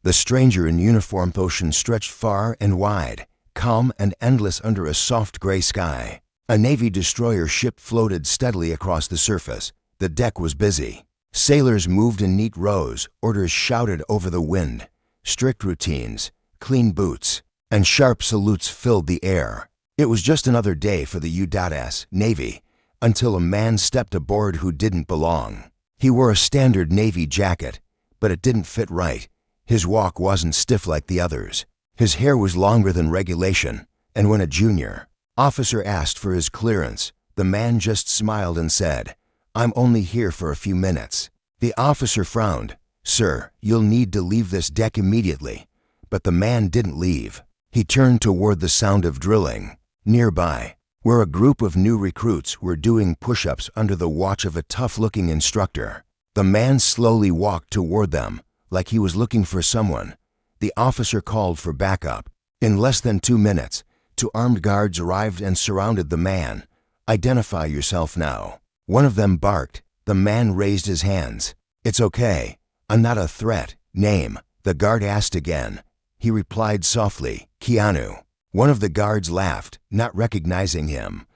The stranger in uniform ocean stretched far and wide, calm and endless under a soft gray sky. A Navy destroyer ship floated steadily across the surface. The deck was busy. Sailors moved in neat rows, orders shouted over the wind. Strict routines, clean boots, and sharp salutes filled the air. It was just another day for the U.S. Navy, until a man stepped aboard who didn't belong. He wore a standard Navy jacket, but it didn't fit right. His walk wasn't stiff like the others. His hair was longer than regulation, and when a junior officer asked for his clearance, the man just smiled and said, "I'm only here for a few minutes." The officer frowned. "Sir, you'll need to leave this deck immediately." But the man didn't leave. He turned toward the sound of drilling. Nearby, where a group of new recruits were doing push-ups under the watch of a tough-looking instructor, the man slowly walked toward them, like he was looking for someone. The officer called for backup. In less than 2 minutes, 2 armed guards arrived and surrounded the man. "Identify yourself now." One of them barked. The man raised his hands. "It's okay. I'm not a threat." "Name?" the guard asked again. He replied softly, "Keanu." One of the guards laughed, not recognizing him.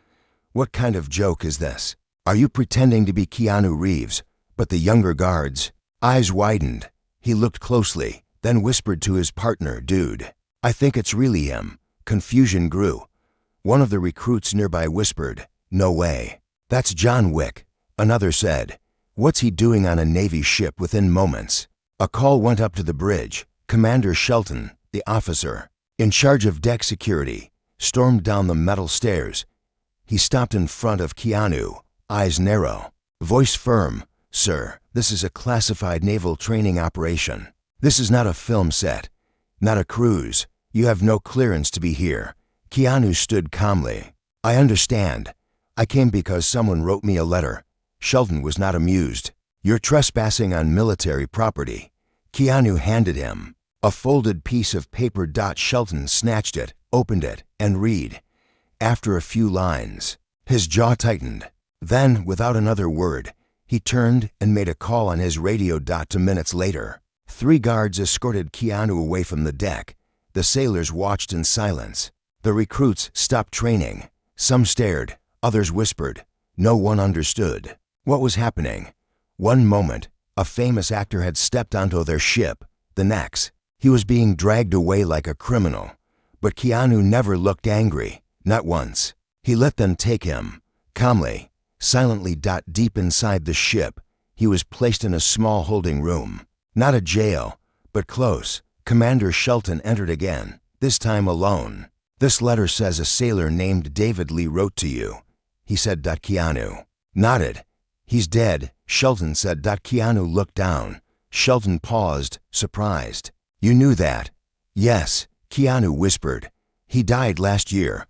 "What kind of joke is this? Are you pretending to be Keanu Reeves?" But the younger guard's eyes widened. He looked closely, then whispered to his partner, "Dude, I think it's really him." Confusion grew. One of the recruits nearby whispered, "No way. That's John Wick." Another said, "What's he doing on a Navy ship?" Within moments, a call went up to the bridge. Commander Shelton, the officer in charge of deck security, stormed down the metal stairs. He stopped in front of Keanu, eyes narrow, voice firm. "Sir, this is a classified naval training operation. This is not a film set, not a cruise. You have no clearance to be here." Keanu stood calmly. "I understand. I came because someone wrote me a letter." Shelton was not amused. "You're trespassing on military property." Keanu handed him a folded piece of paper. Shelton snatched it, opened it, and read. After a few lines, his jaw tightened. Then, without another word, he turned and made a call on his radio. 2 minutes later, 3 guards escorted Keanu away from the deck. The sailors watched in silence. The recruits stopped training. Some stared, others whispered. No one understood what was happening. One moment, a famous actor had stepped onto their ship. The next, he was being dragged away like a criminal. But Keanu never looked angry, not once. He let them take him, calmly, silently. Deep inside the ship, he was placed in a small holding room. Not a jail, but close. Commander Shelton entered again, this time alone. "This letter says a sailor named David Lee wrote to you," he said. Keanu nodded. "He's dead," Shelton said. Keanu looked down. Shelton paused, surprised. "You knew that?" "Yes," Keanu whispered. "He died last year.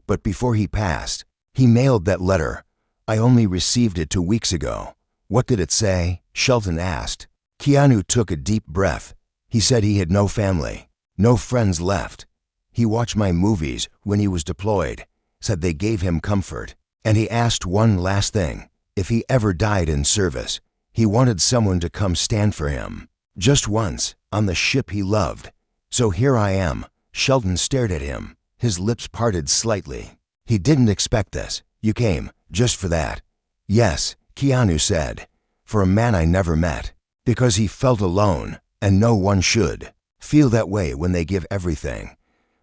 But before he passed, he mailed that letter. I only received it 2 weeks ago." "What did it say?" Shelton asked. Keanu took a deep breath. He said he had no family, no friends left. He watched my movies when he was deployed, said they gave him comfort. And he asked one last thing. If he ever died in service, he wanted someone to come stand for him. Just once, on the ship he loved. So here I am. Shelton stared at him, his lips parted slightly. "He didn't expect this. You came, just for that." "Yes," Keanu said, "for a man I never met." Because he felt alone, and no one should feel that way when they give everything.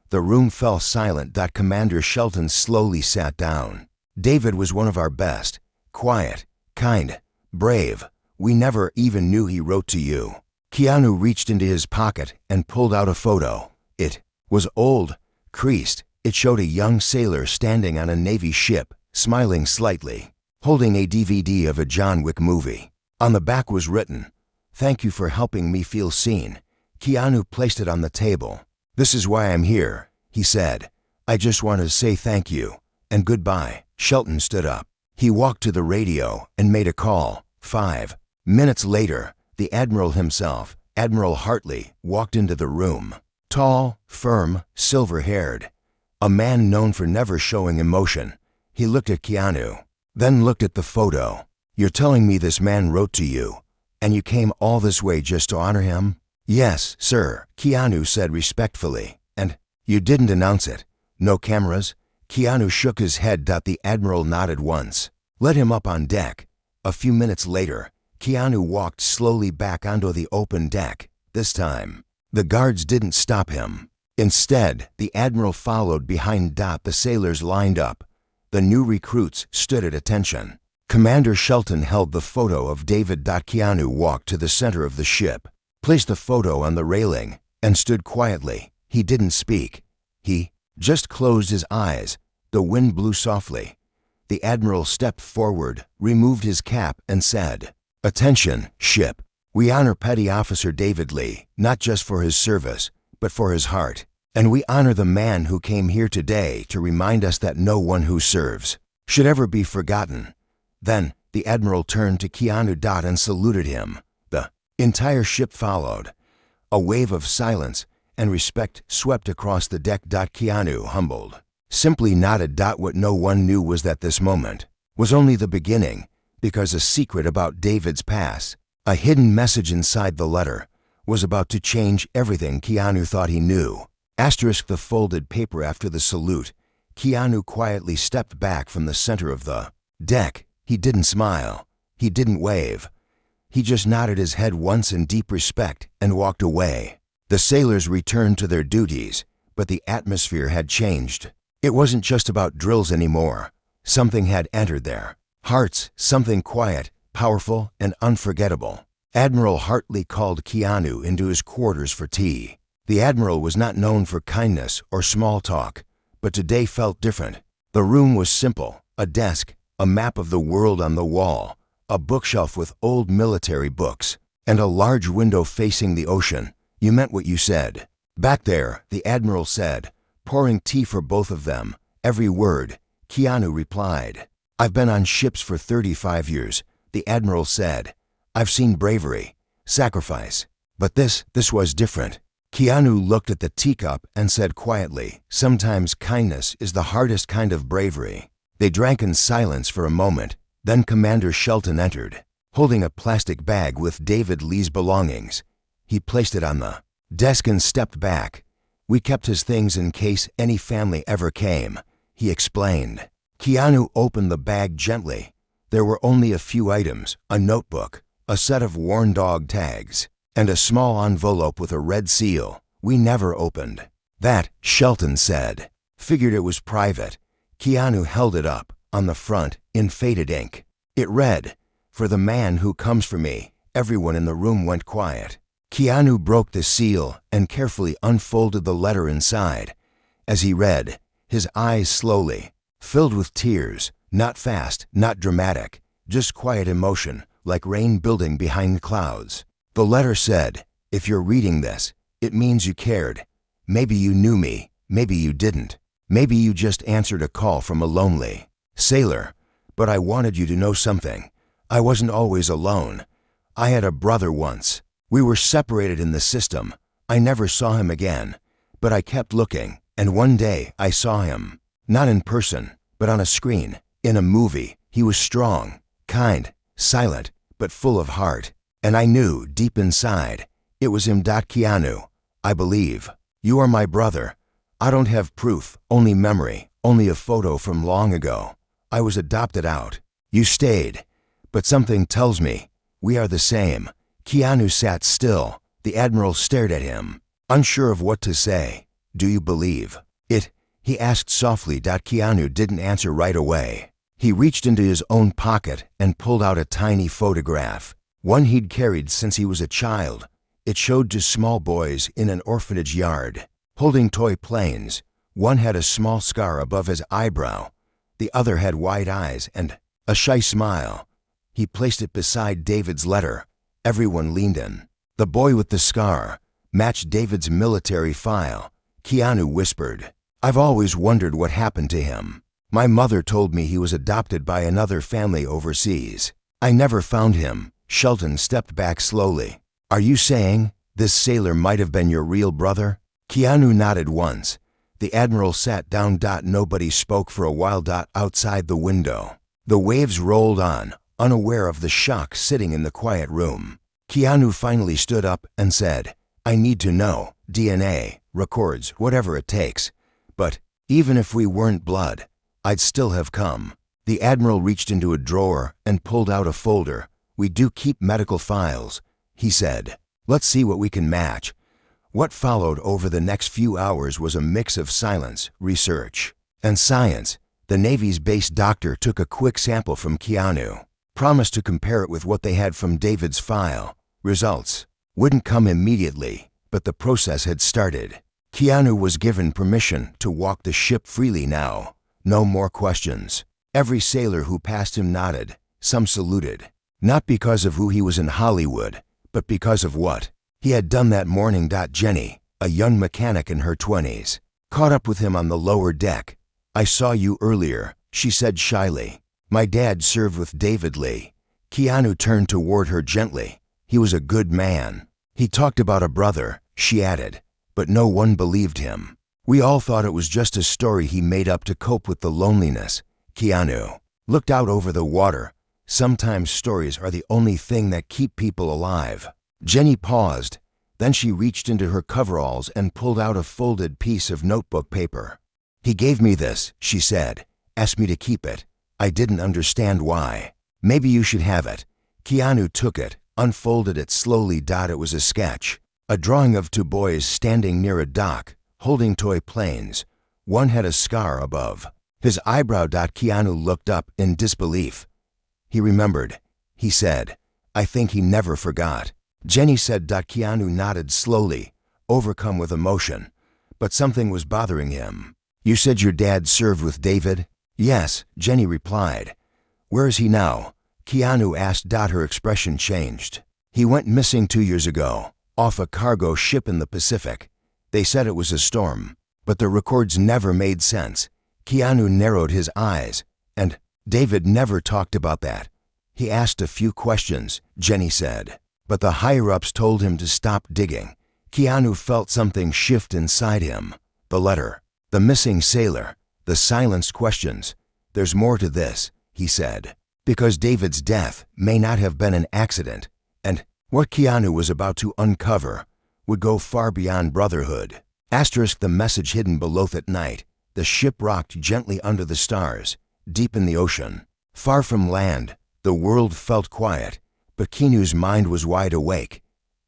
The room fell silent. Commander Shelton slowly sat down. "David was one of our best. Quiet, kind, brave. We never even knew he wrote to you." Keanu reached into his pocket and pulled out a photo. It was old, creased. It showed a young sailor standing on a Navy ship, smiling slightly, holding a DVD of a John Wick movie. On the back was written, "Thank you for helping me feel seen." Keanu placed it on the table. "This is why I'm here," he said. "I just want to say thank you and goodbye." Shelton stood up. He walked to the radio and made a call. 5 minutes later, the Admiral himself, Admiral Hartley, walked into the room. Tall, firm, silver-haired. A man known for never showing emotion. He looked at Keanu, then looked at the photo. "You're telling me this man wrote to you, and you came all this way just to honor him?" "Yes, sir," Keanu said respectfully. "And you didn't announce it? No cameras?" Keanu shook his head. The Admiral nodded once. "Let him up on deck." A few minutes later, Keanu walked slowly back onto the open deck. This time, the guards didn't stop him. Instead, the Admiral followed behind. The sailors lined up. The new recruits stood at attention. Commander Shelton held the photo of David. Keanu walked to the center of the ship, placed the photo on the railing, and stood quietly. He didn't speak. He just closed his eyes. The wind blew softly. The Admiral stepped forward, removed his cap, and said, "Attention, ship. We honor Petty Officer David Lee, not just for his service, but for his heart. And we honor the man who came here today to remind us that no one who serves should ever be forgotten." Then the Admiral turned to Keanu and saluted him. The entire ship followed. A wave of silence and respect swept across the deck. Keanu, humbled, simply nodded. What no one knew was that this moment was only the beginning, because a secret about David's past, a hidden message inside the letter, was about to change everything Keanu thought he knew. The folded paper. After the salute, Keanu quietly stepped back from the center of the deck. He didn't smile. He didn't wave. He just nodded his head once in deep respect and walked away. The sailors returned to their duties, but the atmosphere had changed. It wasn't just about drills anymore. Something had entered their hearts, something quiet, powerful, and unforgettable. Admiral Hartley called Keanu into his quarters for tea. The Admiral was not known for kindness or small talk, but today felt different. The room was simple: a desk, a map of the world on the wall, a bookshelf with old military books, and a large window facing the ocean. "You meant what you said back there," the Admiral said, pouring tea for both of them. "Every word," Keanu replied. "I've been on ships for 35 years, the Admiral said. "I've seen bravery, sacrifice, but this was different." Keanu looked at the teacup and said quietly, "Sometimes kindness is the hardest kind of bravery." They drank in silence for a moment. Then Commander Shelton entered, holding a plastic bag with David Lee's belongings. He placed it on the desk and stepped back. "We kept his things in case any family ever came," he explained. Keanu opened the bag gently. There were only a few items: a notebook, a set of worn dog tags, and a small envelope with a red seal. "We never opened that," Shelton said. "Figured it was private." Keanu held it up. On the front, in faded ink, it read, "For the man who comes for me." Everyone in the room went quiet. Keanu broke the seal and carefully unfolded the letter inside. As he read, his eyes slowly filled with tears, not fast, not dramatic, just quiet emotion, like rain building behind clouds. The letter said, "If you're reading this, it means you cared. Maybe you knew me, maybe you didn't. Maybe you just answered a call from a lonely sailor. But I wanted you to know something. I wasn't always alone. I had a brother once. We were separated in the system. I never saw him again. But I kept looking, and one day I saw him. Not in person, but on a screen, in a movie. He was strong, kind, silent, but full of heart. And I knew, deep inside, it was him. Keanu, I believe. You are my brother. I don't have proof, only memory, only a photo from long ago. I was adopted out. You stayed. But something tells me we are the same." Keanu sat still. The Admiral stared at him, unsure of what to say. "Do you believe it?" he asked softly. Keanu didn't answer right away. He reached into his own pocket and pulled out a tiny photograph, one he'd carried since he was a child. It showed two small boys in an orphanage yard, holding toy planes. One had a small scar above his eyebrow. The other had wide eyes and a shy smile. He placed it beside David's letter. Everyone leaned in. The boy with the scar matched David's military file. Keanu whispered, "I've always wondered what happened to him. My mother told me he was adopted by another family overseas. I never found him." Shelton stepped back slowly. "Are you saying this sailor might have been your real brother?" Keanu nodded once. The Admiral sat down. Nobody spoke for a while. Outside the window, the waves rolled on, unaware of the shock sitting in the quiet room. Keanu finally stood up and said, I need to know. DNA, records, whatever it takes. But even if we weren't blood, I'd still have come. The Admiral reached into a drawer and pulled out a folder. We do keep medical files, he said. Let's see what we can match. What followed over the next few hours was a mix of silence, research, and science. The Navy's base doctor took a quick sample from Keanu, promised to compare it with what they had from David's file. Results wouldn't come immediately, but the process had started. Keanu was given permission to walk the ship freely now. No more questions. Every sailor who passed him nodded. Some saluted. Not because of who he was in Hollywood, but because of what he had done that morning. Jenny, a young mechanic in her 20s, caught up with him on the lower deck. I saw you earlier, she said shyly. My dad served with David Lee. Keanu turned toward her gently. He was a good man. He talked about a brother, she added, but no one believed him. We all thought it was just a story he made up to cope with the loneliness. Keanu looked out over the water. Sometimes stories are the only thing that keep people alive. Jenny paused. Then she reached into her coveralls and pulled out a folded piece of notebook paper. He gave me this, she said. Asked me to keep it. I didn't understand why. Maybe you should have it. Keanu took it, unfolded it slowly. It was a sketch. A drawing of two boys standing near a dock, holding toy planes. One had a scar above his eyebrow. Keanu looked up in disbelief. He remembered, he said. I think he never forgot. Jenny said. Keanu nodded slowly, overcome with emotion. But something was bothering him. You said your dad served with David? Yes, Jenny replied. Where is he now? Keanu asked. Her expression changed. He went missing 2 years ago, off a cargo ship in the Pacific. They said it was a storm, but the records never made sense. Keanu narrowed his eyes. And David never talked about that. He asked a few questions, Jenny said, but the higher-ups told him to stop digging. Keanu felt something shift inside him. The letter, the missing sailor, the silenced questions. There's more to this, he said, because David's death may not have been an accident, and what Keanu was about to uncover would go far beyond brotherhood. The message hidden below. That night, the ship rocked gently under the stars, deep in the ocean. Far from land, the world felt quiet, but Keanu's mind was wide awake.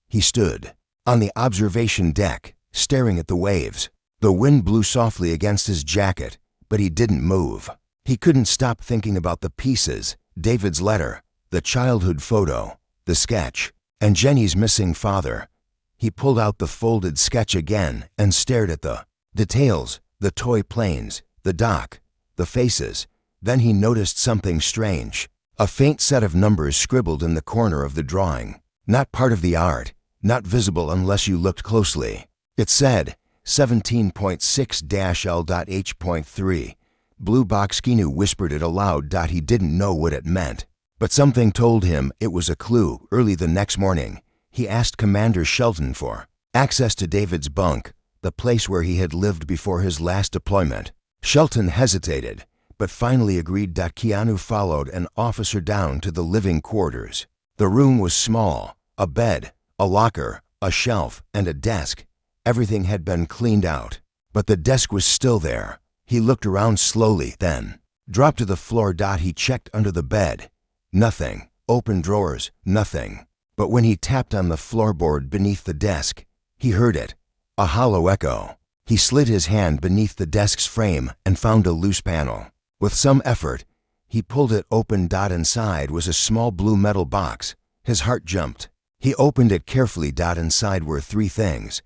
He stood on the observation deck, staring at the waves. The wind blew softly against his jacket, but he didn't move. He couldn't stop thinking about the pieces, David's letter, the childhood photo, the sketch, and Jenny's missing father. He pulled out the folded sketch again and stared at the details, the toy planes, the dock, the faces. Then he noticed something strange. A faint set of numbers scribbled in the corner of the drawing. Not part of the art, not visible unless you looked closely. It said 17.6-L.H.3. Blue box. Keanu whispered it aloud. He didn't know what it meant, but something told him it was a clue. Early the next morning, he asked Commander Shelton for access to David's bunk, the place where he had lived before his last deployment. Shelton hesitated, but finally agreed. Keanu followed an officer down to the living quarters. The room was small. A bed, a locker, a shelf, and a desk. Everything had been cleaned out, but the desk was still there. He looked around slowly, then dropped to the floor. He checked under the bed. Nothing. Open drawers, nothing. But when he tapped on the floorboard beneath the desk, he heard it, a hollow echo. He slid his hand beneath the desk's frame and found a loose panel. With some effort, he pulled it open. Inside was a small blue metal box. His heart jumped. He opened it carefully. Inside were 3 things.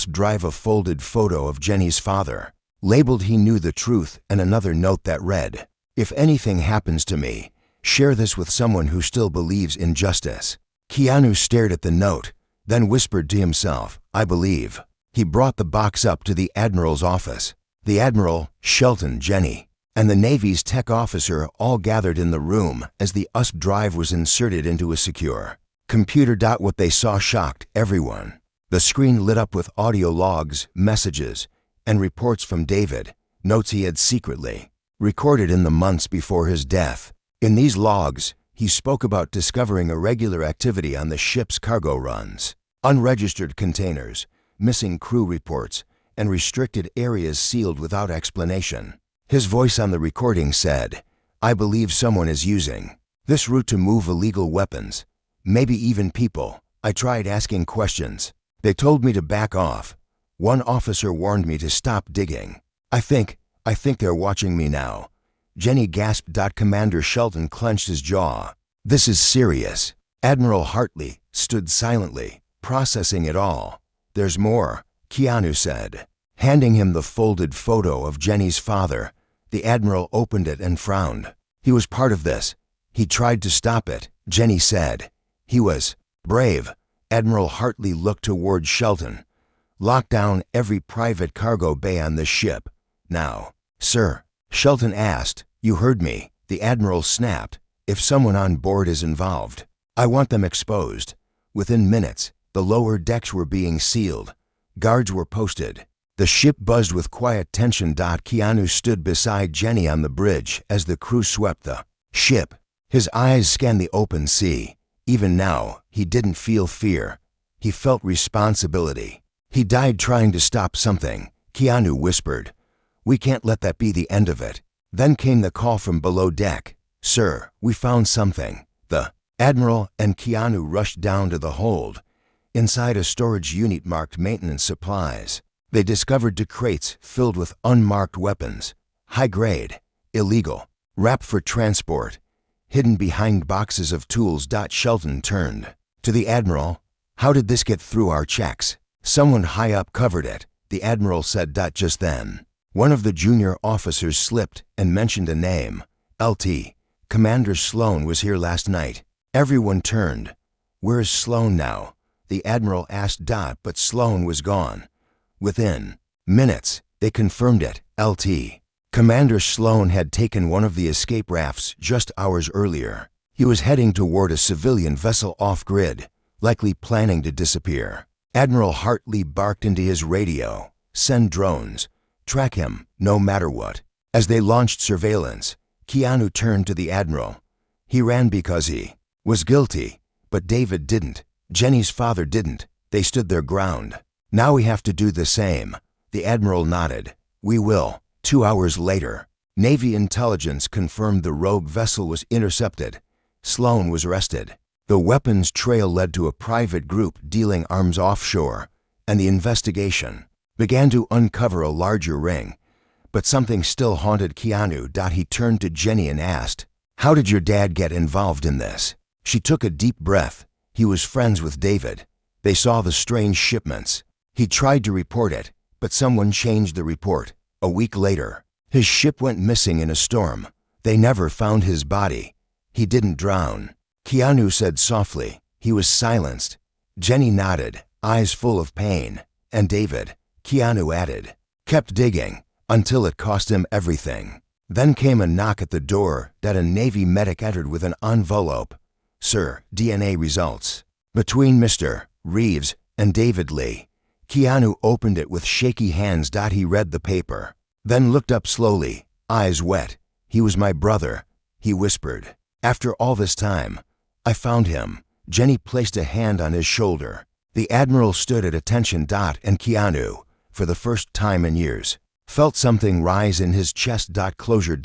Drive, a folded photo of Jenny's father, labeled "He knew the truth," and another note that read, "If anything happens to me, share this with someone who still believes in justice." Keanu stared at the note, then whispered to himself, "I believe." He brought the box up to the Admiral's office. The Admiral, Shelton, Jenny, and the Navy's tech officer all gathered in the room as the USB drive was inserted into a secure computer. What they saw shocked everyone. The screen lit up with audio logs, messages, and reports from David, notes he had secretly recorded in the months before his death. In these logs, he spoke about discovering irregular activity on the ship's cargo runs. Unregistered containers, missing crew reports, and restricted areas sealed without explanation. His voice on the recording said, "I believe someone is using this route to move illegal weapons, maybe even people. I tried asking questions. They told me to back off. One officer warned me to stop digging. I think they're watching me now." Jenny gasped. Commander Shelton clenched his jaw. "This is serious." Admiral Hartley stood silently, processing it all. "There's more," Keanu said, handing him the folded photo of Jenny's father. The Admiral opened it and frowned. "He was part of this. He tried to stop it," Jenny said. "He was brave." Admiral Hartley looked toward Shelton. "Lock down every private cargo bay on this ship. Now." "Sir," Shelton asked. "You heard me," the Admiral snapped. "If someone on board is involved, I want them exposed." Within minutes, the lower decks were being sealed. Guards were posted. The ship buzzed with quiet tension. Keanu stood beside Jenny on the bridge as the crew swept the ship. His eyes scanned the open sea. Even now, he didn't feel fear. He felt responsibility. "He died trying to stop something," Keanu whispered. "We can't let that be the end of it." Then came the call from below deck. "Sir, we found something." The Admiral and Keanu rushed down to the hold. Inside a storage unit marked maintenance supplies, they discovered 2 crates filled with unmarked weapons, high-grade, illegal, wrapped for transport, hidden behind boxes of tools. Shelton turned to the Admiral. "How did this get through our checks?" "Someone high up covered it," the Admiral said. Just then, one of the junior officers slipped and mentioned a name. "LT, Commander Sloan was here last night." Everyone turned. "Where's Sloan now?" the Admiral asked. But Sloan was gone. Within minutes, they confirmed it. LT. Commander Sloan had taken one of the escape rafts just hours earlier. He was heading toward a civilian vessel off-grid, likely planning to disappear. Admiral Hartley barked into his radio. "Send drones. Track him, no matter what." As they launched surveillance, Keanu turned to the Admiral. "He ran because he was guilty, but David didn't. Jenny's father didn't. They stood their ground. Now we have to do the same." The Admiral nodded. "We will." 2 hours later, Navy intelligence confirmed the rogue vessel was intercepted. Sloan was arrested. The weapons trail led to a private group dealing arms offshore, and the investigation began to uncover a larger ring. But something still haunted Keanu. He turned to Jenny and asked, "How did your dad get involved in this?" She took a deep breath. "He was friends with David. They saw the strange shipments. He tried to report it, but someone changed the report. A week later, his ship went missing in a storm. They never found his body. He didn't drown." Keanu said softly. He was silenced. Jenny nodded, eyes full of pain. "And David," Keanu added, "kept digging until it cost him everything." Then came a knock at the door. A Navy medic entered with an envelope. "Sir, DNA results between Mr. Reeves and David Lee." Keanu opened it with shaky hands. He read the paper, then looked up slowly, eyes wet. "He was my brother," he whispered. "After all this time, I found him." Jenny placed a hand on his shoulder. The Admiral stood at attention. And Keanu, for the first time in years, felt something rise in his chest. Closure.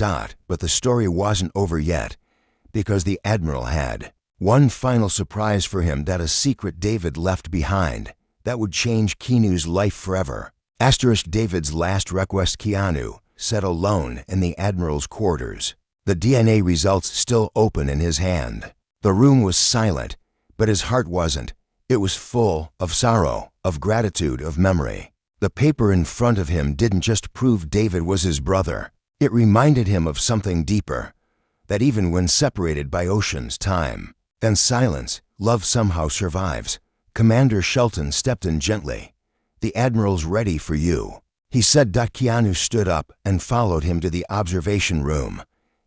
But the story wasn't over yet, because the Admiral had one final surprise for him. A secret David left behind that would change Keanu's life forever. David's last request. Keanu sat alone in the Admiral's quarters, the DNA results still open in his hand. The room was silent, but his heart wasn't. It was full of sorrow, of gratitude, of memory. The paper in front of him didn't just prove David was his brother. It reminded him of something deeper, that even when separated by oceans, time, and silence, love somehow survives. Commander Shelton stepped in gently. "The Admiral's ready for you," he said. Keanu stood up and followed him to the observation room.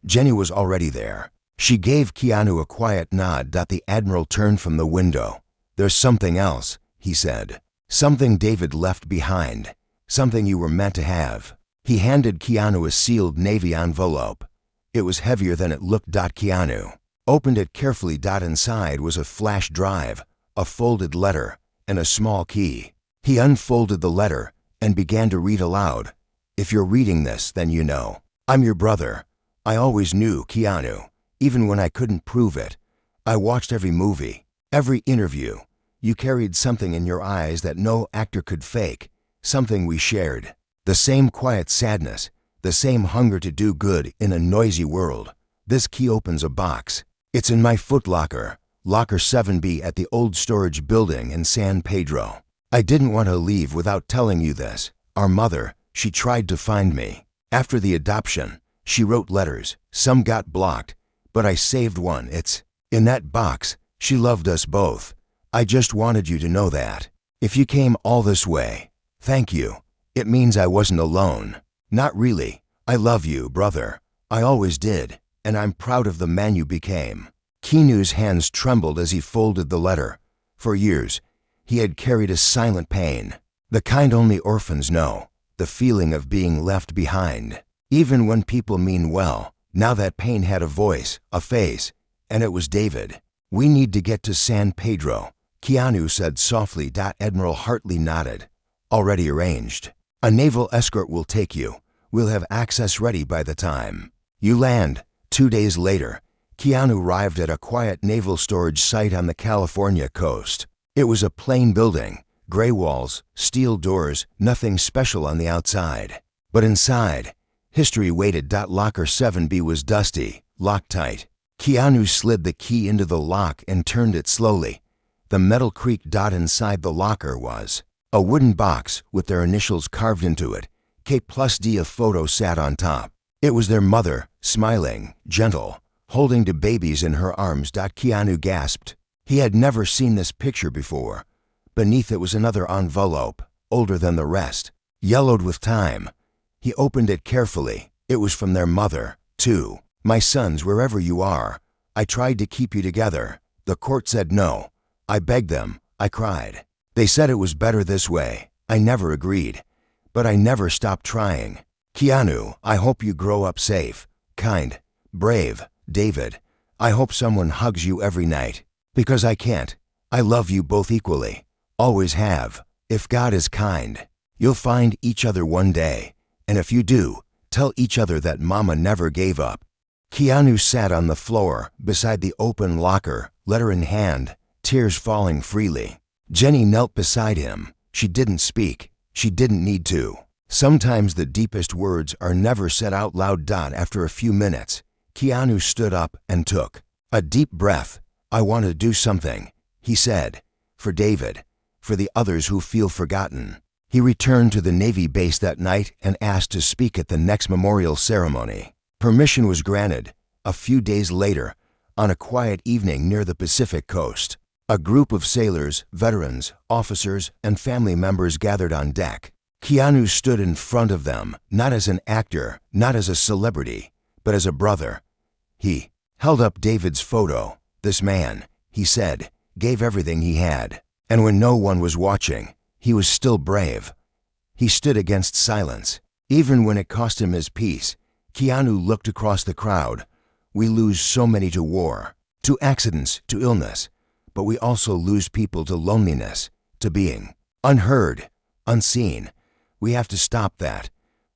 Jenny was already there. She gave Keanu a quiet nod. The Admiral turned from the window. "There's something else," he said. "Something David left behind. Something you were meant to have." He handed Keanu a sealed Navy envelope. It was heavier than it looked. Keanu opened it carefully. Inside was a flash drive, a folded letter, and a small key. He unfolded the letter and began to read aloud. "If you're reading this, then you know. I'm your brother. I always knew Keanu, even when I couldn't prove it. I watched every movie, every interview. You carried something in your eyes that no actor could fake, something we shared. The same quiet sadness, the same hunger to do good in a noisy world. This key opens a box. It's in my footlocker, locker 7B at the old storage building in San Pedro. I didn't want to leave without telling you this. Our mother, she tried to find me. After the adoption, she wrote letters. Some got blocked, but I saved one. It's in that box. She loved us both. I just wanted you to know that. If you came all this way, thank you. It means I wasn't alone. Not really. I love you, brother. I always did, and I'm proud of the man you became." Keanu's hands trembled as he folded the letter. For years, he had carried a silent pain, the kind only orphans know, the feeling of being left behind. Even when people mean well, now that pain had a voice, a face, and it was David. "We need to get to San Pedro," Keanu said softly. Admiral Hartley nodded. "Already arranged. A naval escort will take you. We'll have access ready by the time you land." 2 days later, Keanu arrived at a quiet naval storage site on the California coast. It was a plain building, gray walls, steel doors, nothing special on the outside. But inside, history waited. Locker 7B was dusty, locked tight. Keanu slid the key into the lock and turned it slowly. The metal creaked. Inside the locker was a wooden box with their initials carved into it. K+D. A photo sat on top. It was their mother, smiling, gentle, holding two babies in her arms. Keanu gasped. He had never seen this picture before. Beneath it was another envelope, older than the rest, yellowed with time. He opened it carefully. It was from their mother, too. "My sons, wherever you are, I tried to keep you together. The court said no. I begged them. I cried. They said it was better this way. I never agreed. But I never stopped trying. Keanu, I hope you grow up safe, kind, brave. David, I hope someone hugs you every night. Because I can't. I love you both equally. Always have. If God is kind, you'll find each other one day. And if you do, tell each other that Mama never gave up." Keanu sat on the floor beside the open locker, letter in hand, tears falling freely. Jenny knelt beside him. She didn't speak. She didn't need to. Sometimes the deepest words are never said out loud. After a few minutes, Keanu stood up and took a deep breath. "I want to do something," he said, "for David, for the others who feel forgotten." He returned to the Navy base that night and asked to speak at the next memorial ceremony. Permission was granted. A few days later, on a quiet evening near the Pacific coast, a group of sailors, veterans, officers, and family members gathered on deck. Keanu stood in front of them, not as an actor, not as a celebrity, but as a brother. He held up David's photo. "This man," he said, "gave everything he had. And when no one was watching, he was still brave." He stood against silence, even when it cost him his peace. Keanu looked across the crowd. "We lose so many to war, to accidents, to illness, but we also lose people to loneliness, to being unheard, unseen. We have to stop that.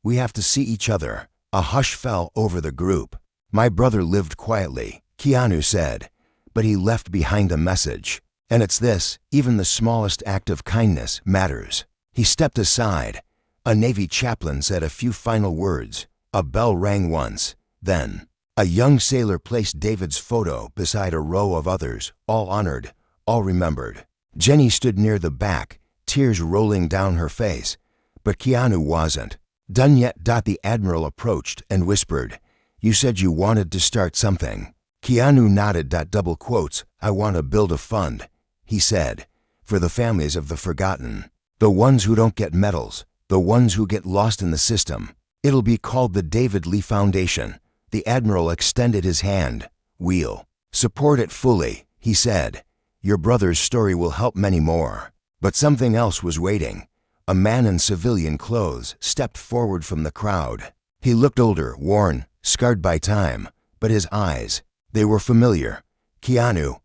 We have to see each other." A hush fell over the group. "My brother lived quietly," Keanu said, "but he left behind a message. And it's this: even the smallest act of kindness matters." He stepped aside. A Navy chaplain said a few final words. A bell rang once. Then, a young sailor placed David's photo beside a row of others, all honored, all remembered. Jenny stood near the back, tears rolling down her face. But Keanu wasn't done yet. The Admiral approached and whispered, "You said you wanted to start something." Keanu nodded. Double quotes, "I want to build a fund," he said, "for the families of the forgotten, the ones who don't get medals, the ones who get lost in the system. It'll be called the David Lee Foundation." The Admiral extended his hand. "We'll support it fully," he said. "Your brother's story will help many more." But something else was waiting. A man in civilian clothes stepped forward from the crowd. He looked older, worn, scarred by time, but his eyes, they were familiar. "Keanu,"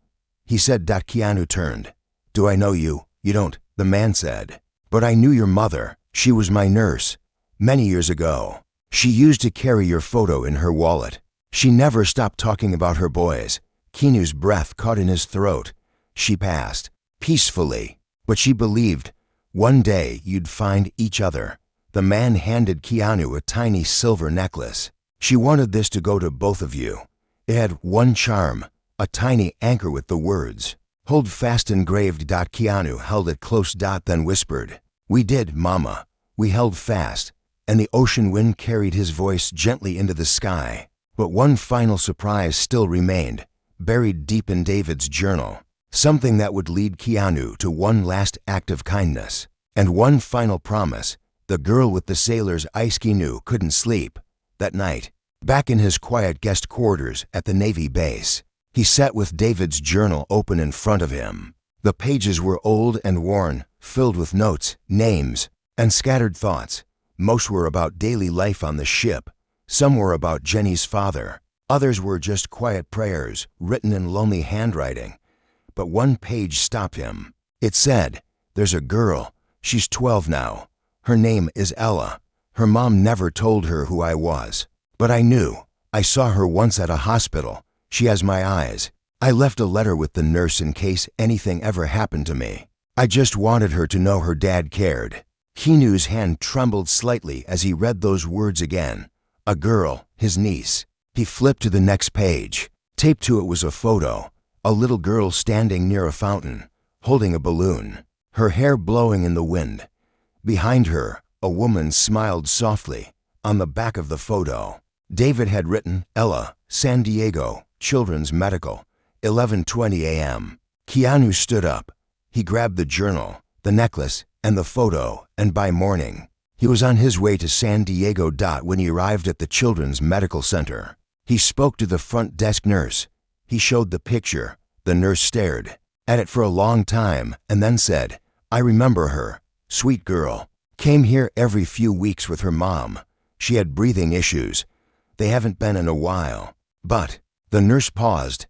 he said. Keanu turned. "Do I know you?" You don't, the man said. But I knew your mother. She was my nurse. Many years ago. She used to carry your photo in her wallet. She never stopped talking about her boys. Keanu's breath caught in his throat. She passed. Peacefully. But she believed one day you'd find each other. The man handed Keanu a tiny silver necklace. She wanted this to go to both of you. It had one charm, a tiny anchor with the words, "Hold fast," engraved. Keanu held it close. Then whispered, "We did, Mama. We held fast." And the ocean wind carried his voice gently into the sky. But one final surprise still remained, buried deep in David's journal. Something that would lead Keanu to one last act of kindness. And one final promise. The girl with the sailor's ice. Keanu couldn't sleep. That night, back in his quiet guest quarters at the Navy base, he sat with David's journal open in front of him. The pages were old and worn, filled with notes, names, and scattered thoughts. Most were about daily life on the ship. Some were about Jenny's father. Others were just quiet prayers, written in lonely handwriting. But one page stopped him. It said, "There's a girl. She's 12 now. Her name is Ella. Her mom never told her who I was. But I knew. I saw her once at a hospital. She has my eyes. I left a letter with the nurse in case anything ever happened to me. I just wanted her to know her dad cared." Keanu's hand trembled slightly as he read those words again. A girl, his niece. He flipped to the next page. Taped to it was a photo. A little girl standing near a fountain, holding a balloon, her hair blowing in the wind. Behind her, a woman smiled softly. On the back of the photo, David had written, "Ella, San Diego, Children's Medical, 11:20 a.m. Keanu stood up. He grabbed the journal, the necklace, and the photo, and by morning, he was on his way to San Diego. When he arrived at the Children's Medical Center, he spoke to the front desk nurse. He showed the picture. The nurse stared at it for a long time and then said, "I remember her. Sweet girl. Came here every few weeks with her mom. She had breathing issues. They haven't been in a while. But," the nurse paused.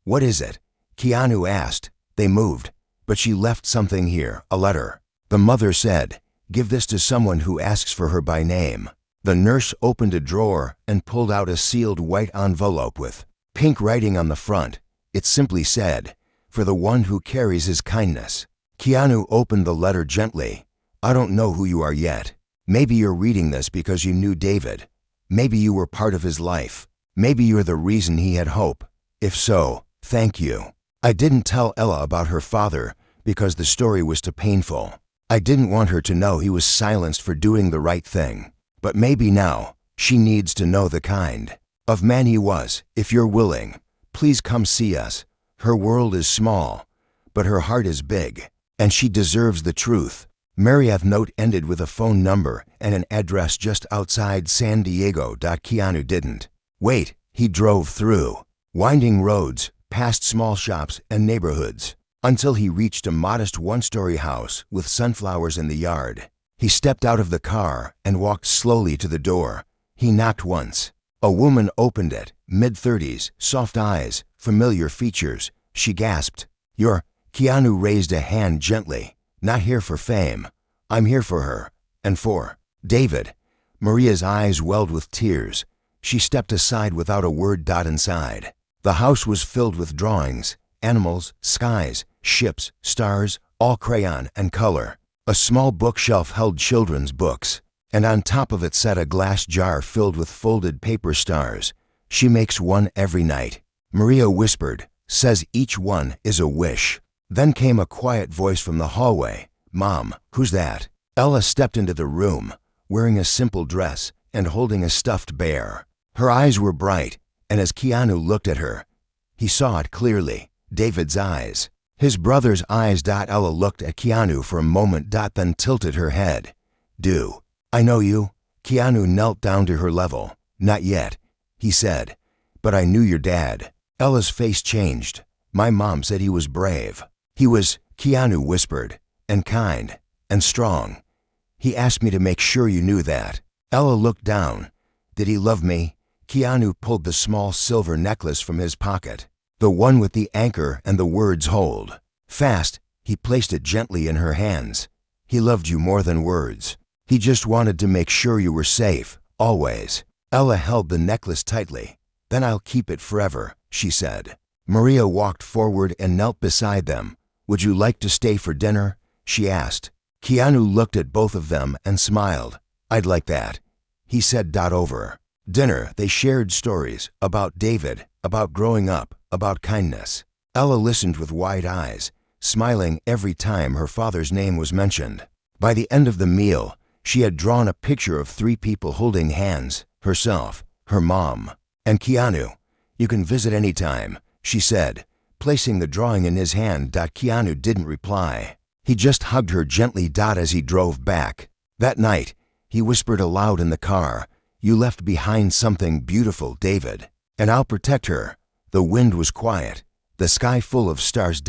"What is it?" Keanu asked. "They moved. But she left something here, a letter." The mother said, "Give this to someone who asks for her by name." The nurse opened a drawer and pulled out a sealed white envelope with pink writing on the front. It simply said, "For the one who carries his kindness." Keanu opened the letter gently. "I don't know who you are yet. Maybe you're reading this because you knew David. Maybe you were part of his life. Maybe you're the reason he had hope. If so, thank you. I didn't tell Ella about her father because the story was too painful. I didn't want her to know he was silenced for doing the right thing. But maybe now, she needs to know the kind of man he was. If you're willing, please come see us. Her world is small, but her heart is big, and she deserves the truth." Marriott note ended with a phone number and an address just outside San Diego. Keanu didn't wait. He drove through winding roads, past small shops and neighborhoods, until he reached a modest one-story house with sunflowers in the yard. He stepped out of the car and walked slowly to the door. He knocked once. A woman opened it, mid-30s, soft eyes, familiar features. She gasped, "You're—" Keanu raised a hand gently. "Not here for fame. I'm here for her. And for David." Maria's eyes welled with tears. She stepped aside without a word. Inside, the house was filled with drawings, animals, skies, ships, stars, all crayon and color. A small bookshelf held children's books, and on top of it sat a glass jar filled with folded paper stars. "She makes one every night," Maria whispered, "says each one is a wish." Then came a quiet voice from the hallway. "Mom, who's that?" Ella stepped into the room, wearing a simple dress and holding a stuffed bear. Her eyes were bright, and as Keanu looked at her, he saw it clearly, David's eyes. His brother's eyes. Ella looked at Keanu for a moment, then tilted her head. "Do I know you?" Keanu knelt down to her level. "Not yet," he said, "but I knew your dad." Ella's face changed. "My mom said he was brave. He was," Keanu whispered, "and kind, and strong. He asked me to make sure you knew that." Ella looked down. "Did he love me?" Keanu pulled the small silver necklace from his pocket, the one with the anchor and the words "hold fast." He placed it gently in her hands. "He loved you more than words. He just wanted to make sure you were safe, always." Ella held the necklace tightly. "Then I'll keep it forever," she said. Maria walked forward and knelt beside them. "Would you like to stay for dinner?" she asked. Keanu looked at both of them and smiled. "I'd like that," he said. Over dinner, they shared stories about David, about growing up, about kindness. Ella listened with wide eyes, smiling every time her father's name was mentioned. By the end of the meal, she had drawn a picture of 3 people holding hands, herself, her mom, and Keanu. "You can visit anytime," she said, placing the drawing in his hand. Keanu didn't reply. He just hugged her gently. As he drove back that night, he whispered aloud in the car, "You left behind something beautiful, David, and I'll protect her." The wind was quiet, the sky full of stars.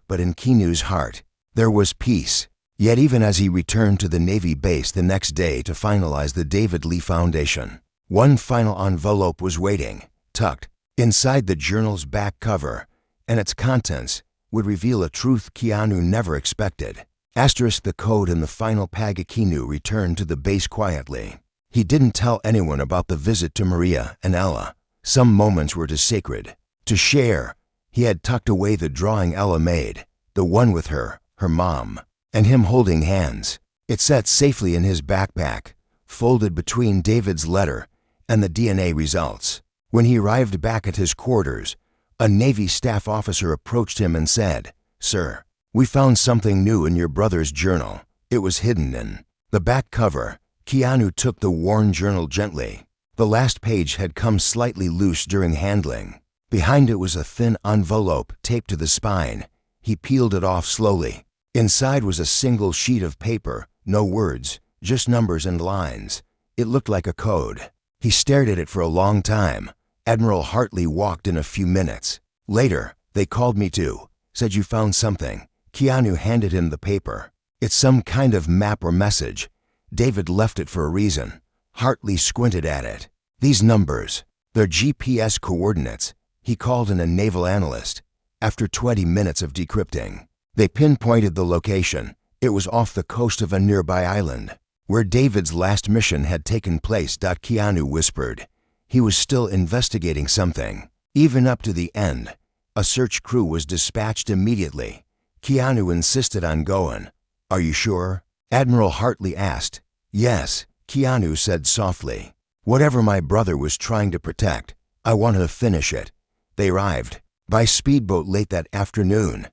But in Keanu's heart, there was peace. Yet even as he returned to the Navy base the next day to finalize the David Lee Foundation, one final envelope was waiting, tucked inside the journal's back cover, and its contents would reveal a truth Keanu never expected. The code in the final pag. Keanu returned to the base quietly. He didn't tell anyone about the visit to Maria and Ella. Some moments were too sacred to share. He had tucked away the drawing Ella made, the one with her mom, and him holding hands. It sat safely in his backpack, folded between David's letter and the DNA results. When he arrived back at his quarters, a Navy staff officer approached him and said, "Sir, we found something new in your brother's journal. It was hidden in the back cover." Keanu took the worn journal gently. The last page had come slightly loose during handling. Behind it was a thin envelope taped to the spine. He peeled it off slowly. Inside was a single sheet of paper, no words, just numbers and lines. It looked like a code. He stared at it for a long time. Admiral Hartley walked in a few minutes. Later, "They called me too. Said you found something." Keanu handed him the paper. "It's some kind of map or message. David left it for a reason." Hartley squinted at it. "These numbers, they're GPS coordinates." He called in a naval analyst. After 20 minutes of decrypting, they pinpointed the location. It was off the coast of a nearby island, where David's last mission had taken place. Keanu whispered. He was still investigating something. Even up to the end, a search crew was dispatched immediately. Keanu insisted on going. "Are you sure?" Admiral Hartley asked. "Yes," Keanu said softly. "Whatever my brother was trying to protect, I want to finish it." They arrived by speedboat late that afternoon.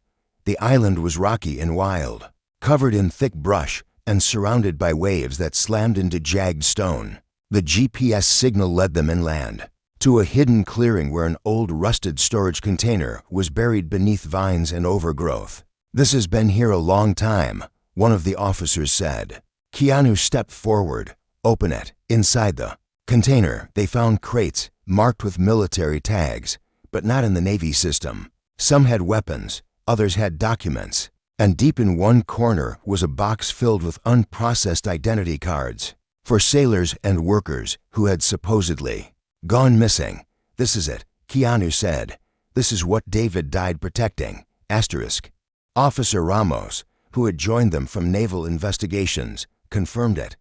The island was rocky and wild, covered in thick brush and surrounded by waves that slammed into jagged stone. The GPS signal led them inland, to a hidden clearing where an old rusted storage container was buried beneath vines and overgrowth. "This has been here a long time," one of the officers said. Keanu stepped forward. "Open it." Inside the container, they found crates marked with military tags, but not in the Navy system. Some had weapons, others had documents, and deep in one corner was a box filled with unprocessed identity cards for sailors and workers who had supposedly gone missing. "This is it," Keanu said. "This is what David died protecting." Officer Ramos, who had joined them from Naval Investigations, confirmed it.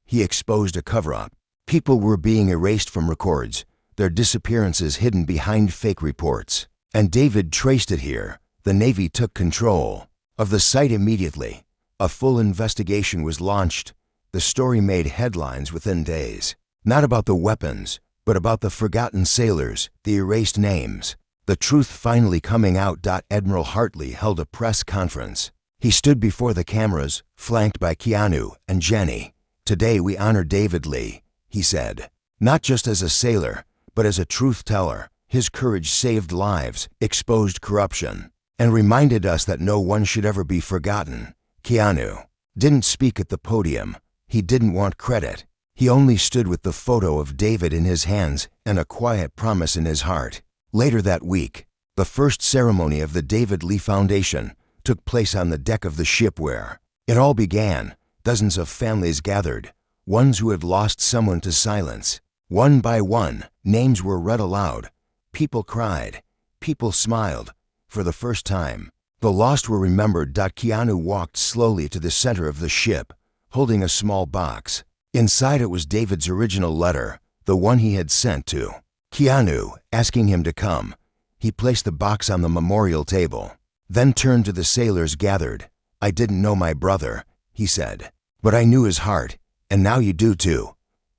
He exposed a cover-up. People were being erased from records, their disappearances hidden behind fake reports. And David traced it here. The Navy took control of the site immediately. A full investigation was launched. The story made headlines within days. Not about the weapons, but about the forgotten sailors, the erased names. The truth finally coming out. Admiral Hartley held a press conference. He stood before the cameras, flanked by Keanu and Jenny. "Today we honor David Lee," he said. "Not just as a sailor, but as a truth teller. His courage saved lives, exposed corruption, and reminded us that no one should ever be forgotten." Keanu didn't speak at the podium. He didn't want credit. He only stood with the photo of David in his hands and a quiet promise in his heart. Later that week, the first ceremony of the David Lee Foundation took place on the deck of the ship where it all began. Dozens of families gathered, ones who had lost someone to silence. One by one, names were read aloud. People cried. People smiled. For the first time, The lost were remembered. Keanu walked slowly to the center of the ship, holding a small box. Inside it was David's original letter, the one he had sent to Keanu, asking him to come. He placed the box on the memorial table, then turned to the sailors gathered. "I didn't know my brother," he said, "but I knew his heart, and now you do too."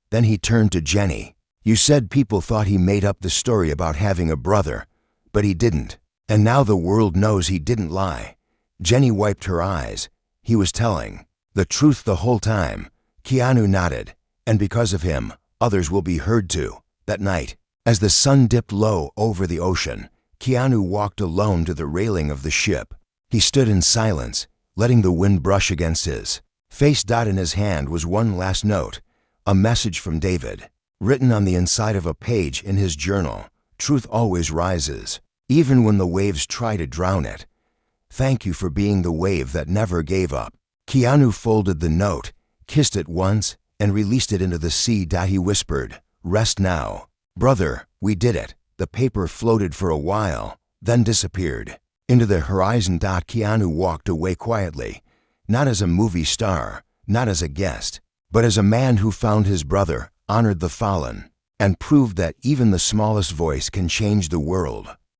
Then he turned to Jenny. "You said people thought he made up the story about having a brother, but he didn't. And now the world knows he didn't lie." Jenny wiped her eyes. "He was telling the truth the whole time." Keanu nodded. "And because of him, others will be heard too." That night, as the sun dipped low over the ocean, Keanu walked alone to the railing of the ship. He stood in silence, letting the wind brush against his face. In his hand was one last note, a message from David, written on the inside of a page in his journal. "Truth always rises, even when the waves try to drown it. Thank you for being the wave that never gave up." Keanu folded the note, kissed it once, and released it into the sea. He whispered, "Rest now. Brother, we did it." The paper floated for a while, then disappeared into the horizon. Keanu walked away quietly, not as a movie star, not as a guest, but as a man who found his brother, honored the fallen, and proved that even the smallest voice can change the world.